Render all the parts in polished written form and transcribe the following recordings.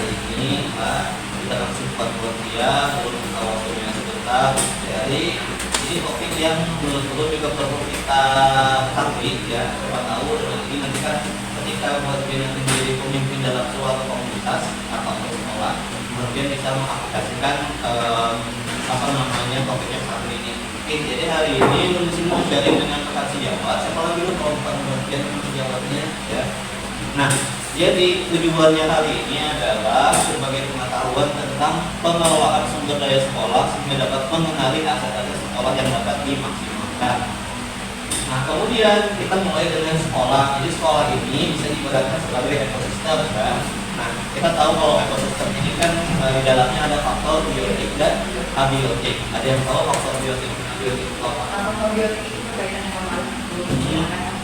hari ini kita langsung pengertian belum buka waktunya sebentar. Jadi ini topik yang belum juga perlu kita ketahui ya. Siapa tahu ini nanti kan ketika kemudian nanti menjadi pemimpin dalam suatu komunitas atau sekolah, kemudian bisa mengaplikasikan topik yang satu ini. Oke, jadi hari ini disini mau sharing dengan rekan sejawat. Siapa lagi lu kalau bukan bagian sejawatnya ya. Nah, jadi tujuannya hari ini adalah sebagai pengetahuan tentang pengelolaan sumber daya sekolah sehingga dapat mengenali aset-aset sekolah yang dapat dimaksimalkan. Nah, kemudian kita mulai dengan sekolah. Jadi sekolah ini bisa diibaratkan sebagai ekosistem kan. Nah, kita tahu kalau ekosistem ini kan di dalamnya ada faktor biotik dan abiotik. Ada yang tahu faktor biotik dan abiotik itu apa? Faktor biotik itu berkaitan dengan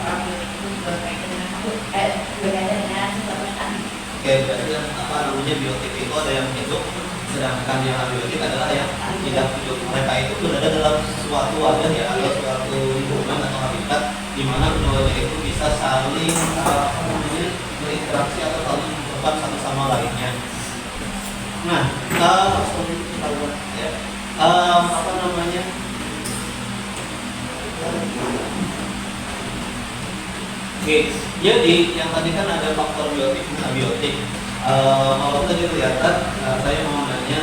abiotik itu berkaitan dengan sesuatu yang tadi. Oke, berarti apa namanya biotik itu ada yang hidup, sedangkan yang abiotik adalah yang tidak hidup. Mereka itu berada dalam suatu wadah ya atau suatu lingkungan atau habitat di mana keduanya itu bisa saling berinteraksi atau saling berperan satu sama lainnya. Nah, apa namanya? Oke, jadi yang tadi kan ada faktor biotik dan abiotik. Kalau tadi kelihatan, saya mau nanya,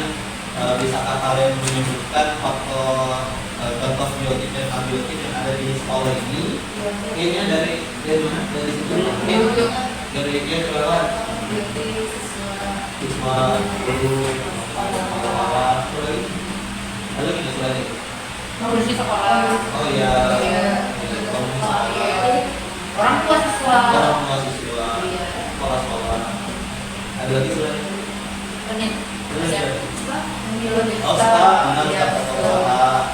bisakah kalian menyebutkan faktor contoh biotik dan abiotik yang ada di sekolah ini? Kayaknya dari mana? Dari situ dulu. Dari dia kelewat. Siswa, guru, sekolah, lalu kita selain itu. Mengurusi sekolah. Oh ya. Orang tua siswa. Sekolah. Ada lagi selain itu? Sekolah,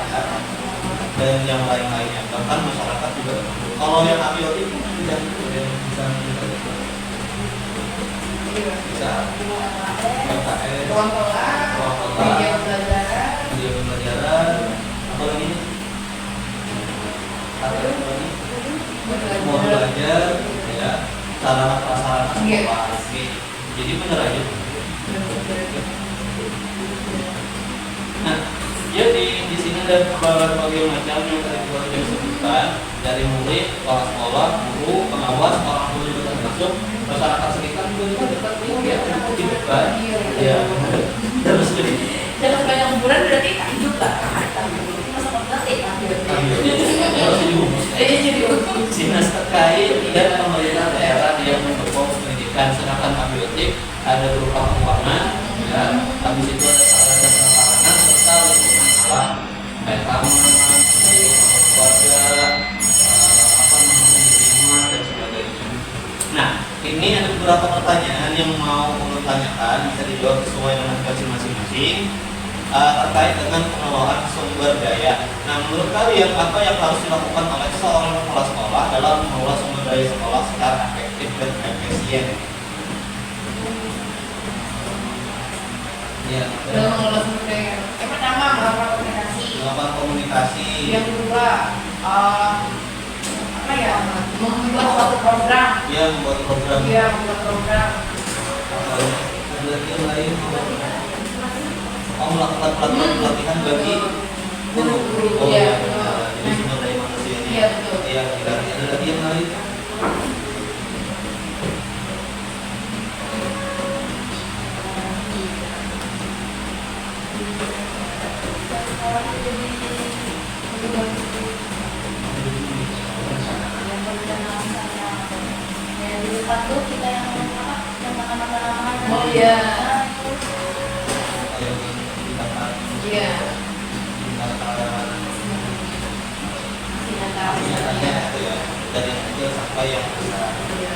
dan yang lain-lainnya. Bahkan masyarakat juga. Kalau yang abiotik tidak bisa Ruang kelas, media pembelajaran, apa lagi? Mau belajar, ya, sarana prasarana sekolah. Jadi benar aja. Nah, jadi di sini ada berbagai macam yang tadi saya sebutkan, dari murid, kepala sekolah, guru, pengawas, orang tua juga termasuk, masyarakat sekitar juga dekat ya, kan? Ya. Terus jadi. Dan banyak kuburan berarti tak hidup lah. Masa ngerti jadi Dinas terkait dan pemerintah daerah yang mendukung pendidikan. Sedangkan abiotik ada berupa keuangan, ya, habis itu ada sarana serta lingkungan alam, kayak taman, keluarga, lingkungan dan sebagainya. Nah, ini ada beberapa pertanyaan yang mau ulun tanyakan, bisa dijawab sesuai dengan versi masing-masing. Terkait dengan pengelolaan sumber daya. Nah, menurut kalian apa yang harus dilakukan oleh seorang kepala sekolah dalam mengelola sumber daya sekolah secara efektif dan efisien? Ya, dalam mengelola sumber daya. Yang pertama melakukan komunikasi. Yang kedua membuat suatu program. Ya, membuat program. Ada lagi yang lain? Melakukan pelatihan bagi guru. Oh ya, jadi sumber daya manusia ini. Iya betul. Ya, ada lagi yang lain? Satu kita yang makan. Oh iya. Iya. Dari yang kecil sampai yang besar.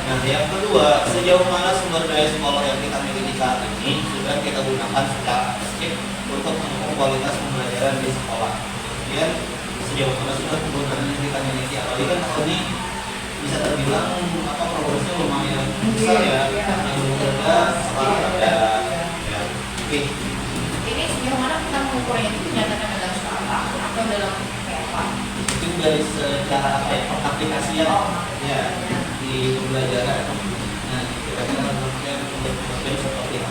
Nah, yang kedua, sejauh mana sumber daya sekolah yang kita miliki saat ini sudah kita gunakan secara efektif untuk mendukung kualitas pembelajaran di sekolah. Kemudian sejauh mana sudah penggunaan yang kita miliki, apalagi kan kalau ini bisa terbilang progresnya lumayan besar ya, yang belum ada sekarang ada. Ya. Oke. Ini sejauh mana kita mengukurnya itu dinyatakan dalam skala atau dalam apa? Itu dari secara apa ya, aplikasian ya di pembelajaran. Nah, kira-kira mungkin untuk seperti apa?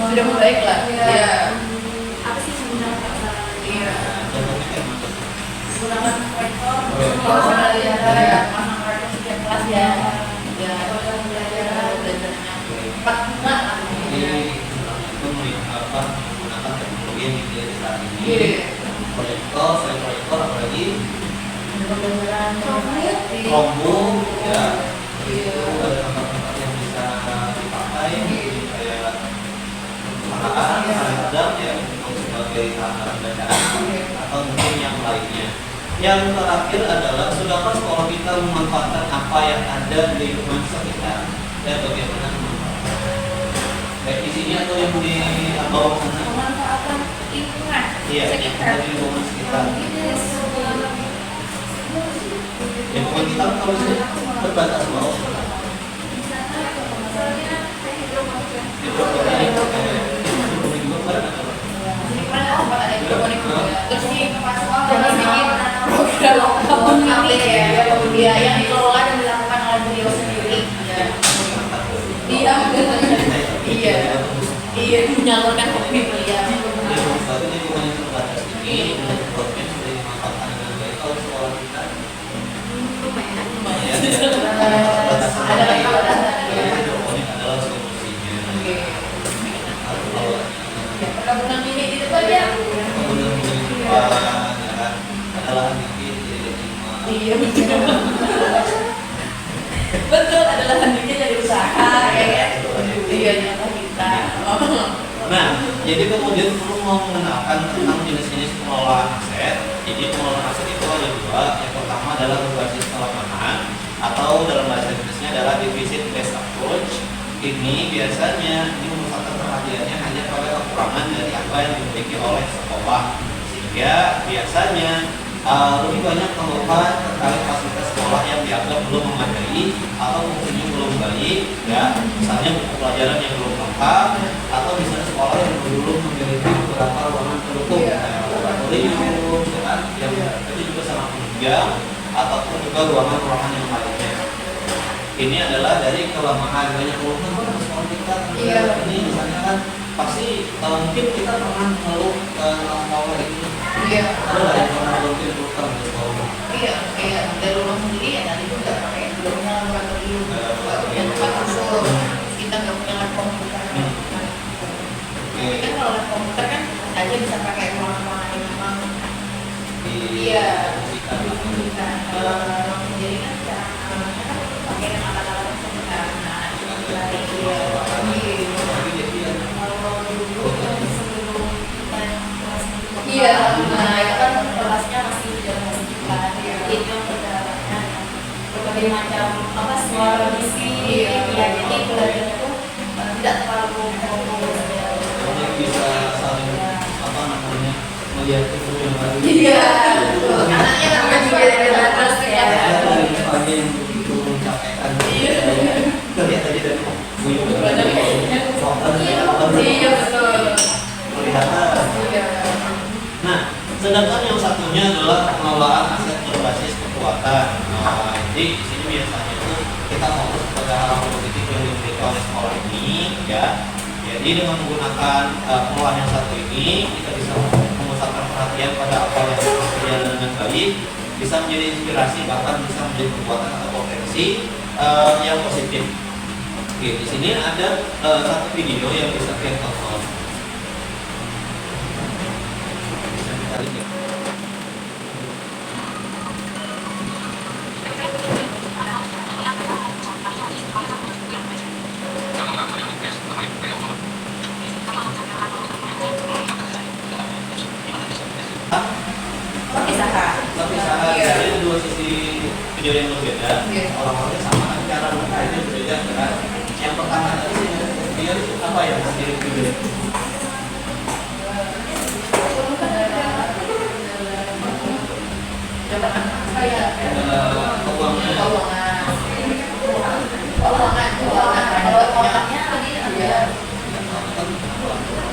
sudah membaik lah. Iya. Apa sih sebenarnya kesalahan? Iya. Contohnya kayak mana? Menggunakan proyektor, Oh, belajar ya, masang proyektor setiap kelas ya. Ya, belajar empat bunga lah. Jadi itu menggunakan teknologi yang dipilih saat ini. Iya. Proyektor, selain proyektor apalagi Pembelajaran Chromebook, ya. Iya. Itu ada tempat-tempat yang bisa dipakai kayak perpustakaan, kadang ya untuk sebagai alat bacaan atau mungkin yang lainnya. Yang terakhir adalah sudahkah sekolah kita memanfaatkan apa yang ada di lingkungan sekitar dan bagaimana memanfaatkan? Baik di sini atau yang di bawah sana? Pemanfaatan lingkungan Iya, sekitar. di lingkungan sekitar. Ini sebuah Lingkungan kita kan kalau sini terbatas bawah. Hidroponik, hidroponik juga kemarin ada. Jadi kemarin sempat ada hidroponik juga. Terus di jangan bikin program update ya, dia yang dikelola dan dilakukan oleh beliau sendiri. Iya, iya, iya, menyalurkan hobi beliau. Tapi lingkungan yang terbatas ini menurut Broadband sudah dimanfaatkan dengan baik kalau sekolah kita. Lumayan. Ada lagi Hidroponik adalah solusinya. Kalau perkebunan ini di depan ya. kemudian di depan ya kan, adalah dikit jadi lima. Iya betul. Betul adalah handiknya jadi usaha ya kan. Iya nyata kita. Nah, jadi kemudian perlu mau mengenalkan tentang jenis-jenis pengelolaan aset. Jadi pengelolaan aset itu ada dua. Yang pertama adalah berbasis kelemahan atau dalam bahasa Inggrisnya adalah deficit based approach. Ini biasanya memusatkan perhatiannya hanya pada kekurangan dari apa yang dimiliki oleh sekolah, sehingga biasanya lebih banyak keluhan terkait fasilitas sekolah yang dianggap belum memadai atau fungsinya belum baik, ya, misalnya buku pelajaran yang belum lengkap atau misalnya sekolah yang belum memiliki beberapa ruangan pendukung, laboratorium, ya kan, yang itu juga sangat menunjang ataupun juga ruangan-ruangan yang lainnya. Ini adalah dari kelemahan banyak keluhan kok sekolah kita. Iya. Ini misalnya kan pasti mungkin kita pernah mengeluh sekolah ini. Iya. Ada nggak yang pernah mungkin luka di sekolah? Iya, iya. Dari rumah sendiri ya tadi juga pakai belum punya laboratorium, nggak punya tempat khusus. Kita nggak punya lab komputer. Oke. Tapi kan kalau lab komputer kan aja bisa pakai ruangan-ruangan yang memang Di iya. jika Jadi kan cara kan pakai dengan alat-alat komputer. Nah, dari tapi jadi ya Kalau dulu kan sebelum kita yang kelas iya, nah itu kan kelasnya masih jalan sekitar. itu yang pergerakannya berbagai macam apa suara bisik Iya. ya jadi belajarnya tuh tidak terlalu fokus ya. orang bisa saling apa namanya melihat itu yang baru. Iya, betul. Anaknya kan juga dari atas ya. Ada misalnya yang begitu mencapaikan. Iya. Lihat aja dari buyut. Iya, betul. Kelihatan. Iya. Nah, sedangkan yang satunya adalah pengelolaan aset berbasis kekuatan. Nah, jadi di sini biasanya itu kita fokus pada hal positif yang dimiliki oleh sekolah ini, ya. Jadi dengan menggunakan pengelolaan yang satu ini, kita bisa memusatkan perhatian pada apa yang berjalan dengan baik, bisa menjadi inspirasi, bahkan bisa menjadi kekuatan atau potensi yang positif. Oke, di sini ada satu video yang bisa kita tonton. Bisa kita lihat. Perpisahan. Perpisahan Iya. dari dua sisi video yang berbeda. Iya. Orang-orangnya sama, cara berkaitnya berbeda kan. Yang pertama tadi dia apa ya sendiri video. Keuangan. Keuangannya tadi ada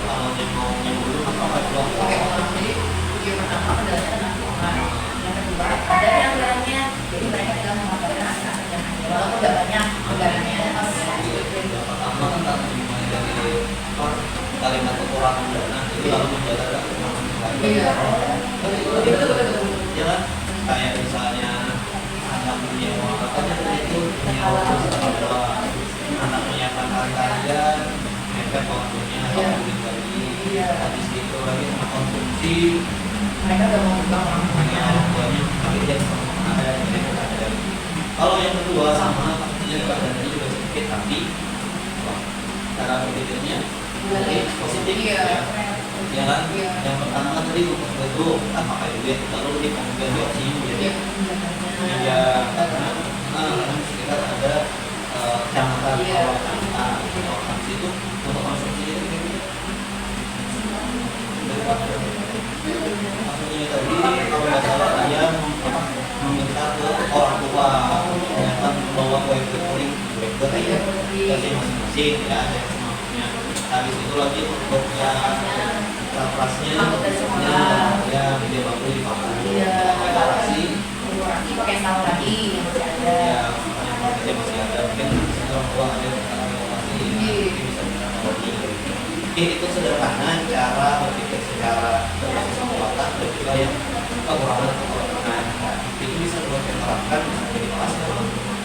Kalau yang mau yang dulu apa doang. pakai uang. Jadi video pertama adalah tentang keuangan. Yang kedua ada yang anggarannya. Jadi mereka tinggal mengabarkan anggarannya. Walaupun nggak banyak anggarannya. Yang pertama kan tadi dimulai dari lalu menjaga keuangan. Iya. Itu betul. Ya kan? Kayak misalnya anak punya uang apa aja itu punya uang berapa, anak punya pangkat kajian, mepet waktunya Iya. lagi, Iya. habis itu lagi sama konsumsi, Mereka udah mau bangun. punya orang tuanya tapi dia sama ada yang ada. Kalau yang kedua sama, tentunya keadaannya juga sedikit tapi cara berpikirnya lebih positif. Iya. Ya kan? Iya. Yang pertama tadi itu kan pakai duit, lalu di kemudian opsinya menjadi ya karena kita ada kecamatan Iya. kecamatan itu untuk konsumsi itu maksudnya tadi kalau nggak salah dia meminta ke orang tua ternyata membawa kue kering kasih masing-masing ya ada yang semampunya. Habis itu lagi untuk yang kerasnya ya dia bangku di paku pakai garasi Pakai saus lagi yang masih ada. ya makanya dia masih ada mungkin orang tua ada masih bisa lagi. Oke, itu sederhana cara berpikir secara berbasis kekuatan dan juga yang kekurangan. Itu bisa terapkan jadi kelas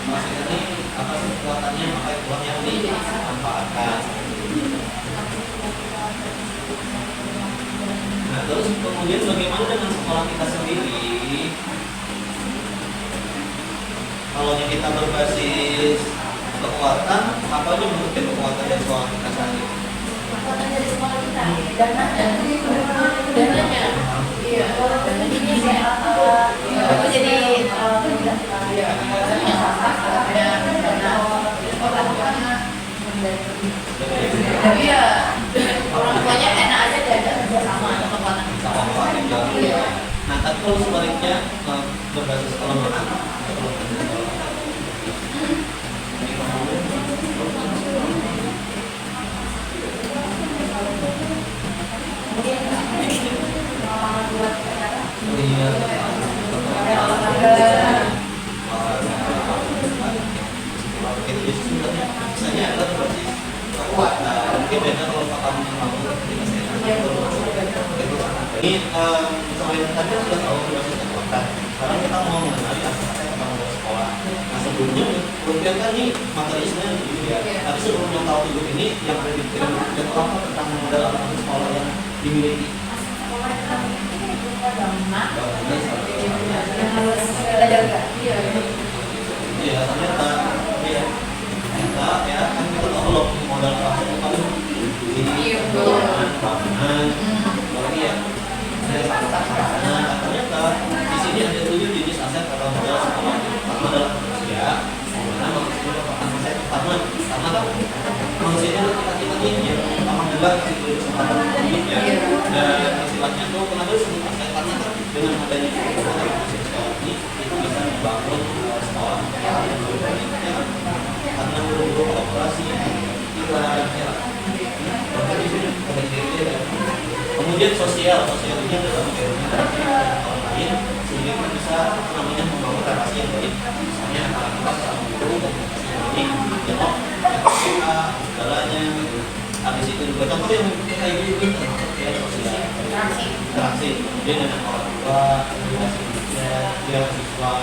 ini apa sih kekuatannya, maka uang yang dimanfaatkan. Nah terus kemudian bagaimana dengan sekolah kita sendiri? Kalau kita berbasis kekuatan, apa aja bentuk kekuatan dari sekolah kita saat ini? Kekuatan dari sekolah kita, dananya. Iya. Dan ini kayak itu jadi Iya. Ada dana orang tuanya. Iya. Orang tuanya enak aja dia ada kerjasama atau kekuatan. Sama juga. Iya. Nah tapi kalau sebaliknya berbasis kelemahan, mungkin beda kalau kamu ini selain tadi sudah tahu berbasis kekuatan. Sekarang kita mau mengenali apa yang kamu sekolah. Nah sebelumnya kemudian kan nih materi sebenarnya gitu ya. Tapi sebelum yang tahu hidup ini yang ada di pikiran dan apa tentang modal apa sekolah yang dimiliki. yang harus kita jaga. Iya ternyata ya kita ya kan kita tahu loh modal apa itu ini bangunan apalagi ya sarana ternyata di sini ada 7 jenis aset atau modal sekolah. Pertama adalah manusia, dimana manusia merupakan aset utama karena kan manusia itu kita ini yang pertama juga diberi kesempatan hidup ya. Dan istilahnya tuh kenapa disebut aset karena kan dengan adanya manusia sekolah ini itu bisa membangun sekolah yang lebih baik ya kan? Karena guru operasi itu ada kemudian sosial ini adalah mengenai orang lain sehingga kita bisa namanya membangun relasi yang baik, misalnya antara kita sama guru dan yang baik dialog kita segalanya gitu. Habis itu juga contoh yang kayak gitu ya sosial interaksi kemudian dengan orang tua dengan siswa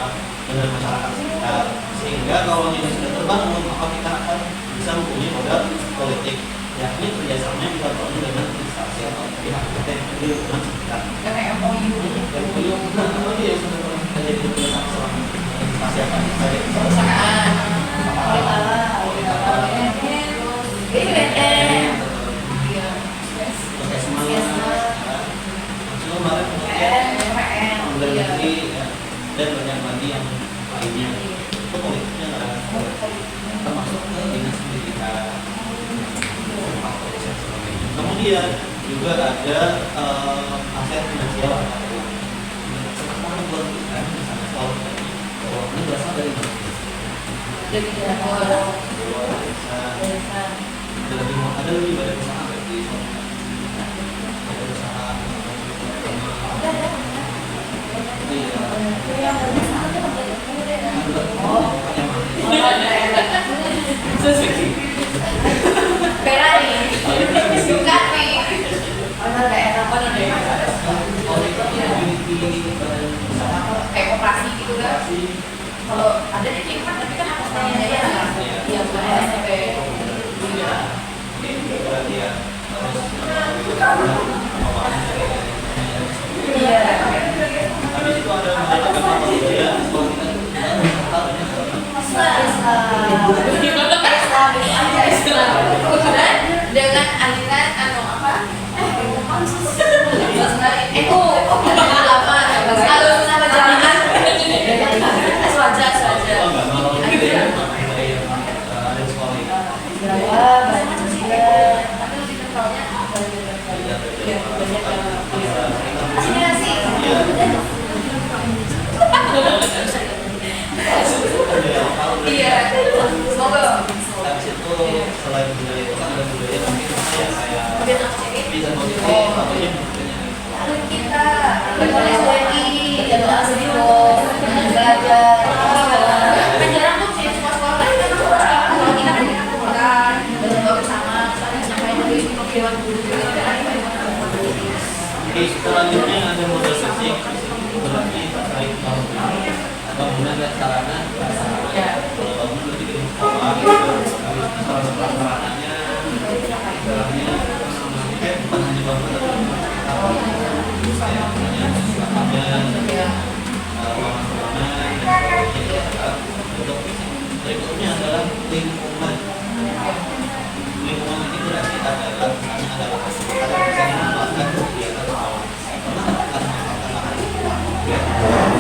dengan masyarakat sekitar, sehingga kalau ini sudah terbangun maka kita akan bisa mempunyai modal politik yakni kerjasamanya bisa bangun dengan instansi atau pihak kita yang ada di lingkungan sekitar. Kayak MOU. MOU bukan apa aja yang sudah pernah kita jadi kerjasama selama instansi apa saja. Perusahaan. Pakai semangat. Maksudnya kemarin kemudian dari negeri dan banyak lagi yang lainnya. Itu politiknya termasuk ke dinas pendidikan. Kemudian juga ada aset finansial sekarang buat kita misalnya soal tadi keuangan berasal dari mana? Dari ada lebih banyak usaha berarti ada usaha Ferrari. Ducati. Kalau ada di Kingmat, tapi kan atasnya ya. Iya, bukan SMP. Iya. Oke, berarti ya harus Iya. habis itu ada mengatakan apa ya sekolah kita Islam dengan aliran apa? Itu apa? Kalau sama jamaah sewajar. oh enggak mau gitu ya ada sekolah ini Tapi lebih kentalnya asimilasi. Iya. Semoga. habis itu selain budaya itu kan ada budaya mungkin ya kayak Kegiatan positif. bisa positif atau yang Kita SWI, jadwal serius, belajar. Kan jarang tuh sih sekolah-sekolah lain kan kalau kita kan kumpulkan, belajar bersama, misalnya sampai dari kemudian guru. Oke, selanjutnya ada model fisik berarti terkait bangunan dan sarana kalau bangunan berarti di sekolah sarana prasarananya jalannya bukan hanya bangunan tapi saya punya lapangan ruangan-ruangan dan sebagainya untuk fisik. Berikutnya adalah lingkungan. Lingkungan ini berarti adalah misalnya adalah ada misalnya melakukan kegiatan sekolah pernah melakukan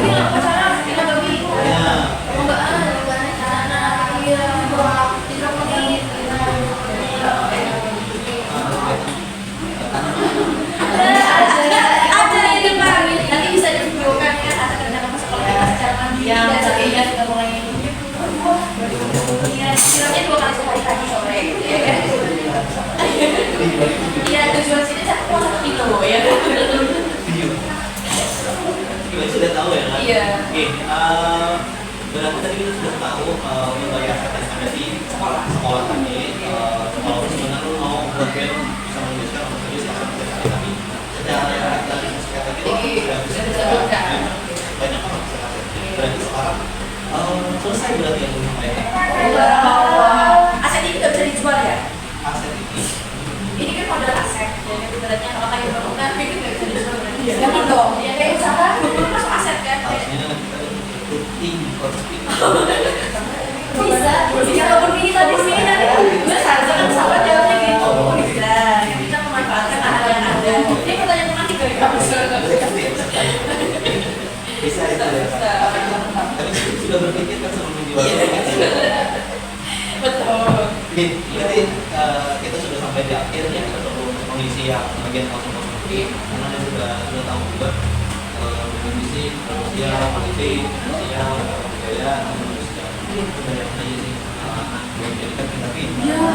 Iya, pacaran, kita bagi. ya Perlombaan, sarana, iya, tidak menit. Ada yang depan, nanti bisa divideokan ya, ada kegiatan sekolah kita secara mandiri dan sebagainya sudah mulai. Iya, kiranya 2 kali sehari pagi sore. Iya, tujuan sini 1,1 kilo ya. video kita sudah tahu ya kan? Iya. Oke, berarti tadi kita sudah tahu berbagai aspek yang ada di sekolah tadi. Walaupun sebenarnya lu mau buat game bisa menuliskan atau tulis akan sekali tapi secara dari kata kita sudah bisa disebutkan. banyak orang bisa kasih. Berarti sekarang selesai berarti yang belum mereka Aset ini nggak bisa dijual ya? aset ini. Ini kan modal aset, jadi ibaratnya kalau kayak bangunan itu nggak bisa dijual. Jangan dong, ya kayak usaha masuk aset kan? Harusnya kita rutin konsumsi. Bisa, bisa ataupun bisa di sini nanti. Gue seharusnya kan sahabat jawabnya gitu. Bisa, kita memanfaatkan hal yang ada. Ini pertanyaan teman tiga ya. Bisa itu ya. Tapi sudah berpikir kan sebelum menjual. Betul. Oke, berarti kita sudah sampai di akhir ya kita perlu mengisi yang bagian kosong-kosong karena dia sudah tahu juga mengisi sosial, politik, sosial, budaya, manusia. Itu banyak aja sih. Yang jadikan kita pintar.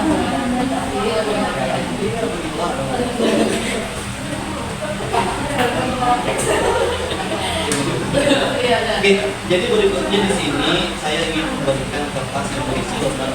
Oke, jadi berikutnya di sini saya ingin membagikan kertas yang berisi lembar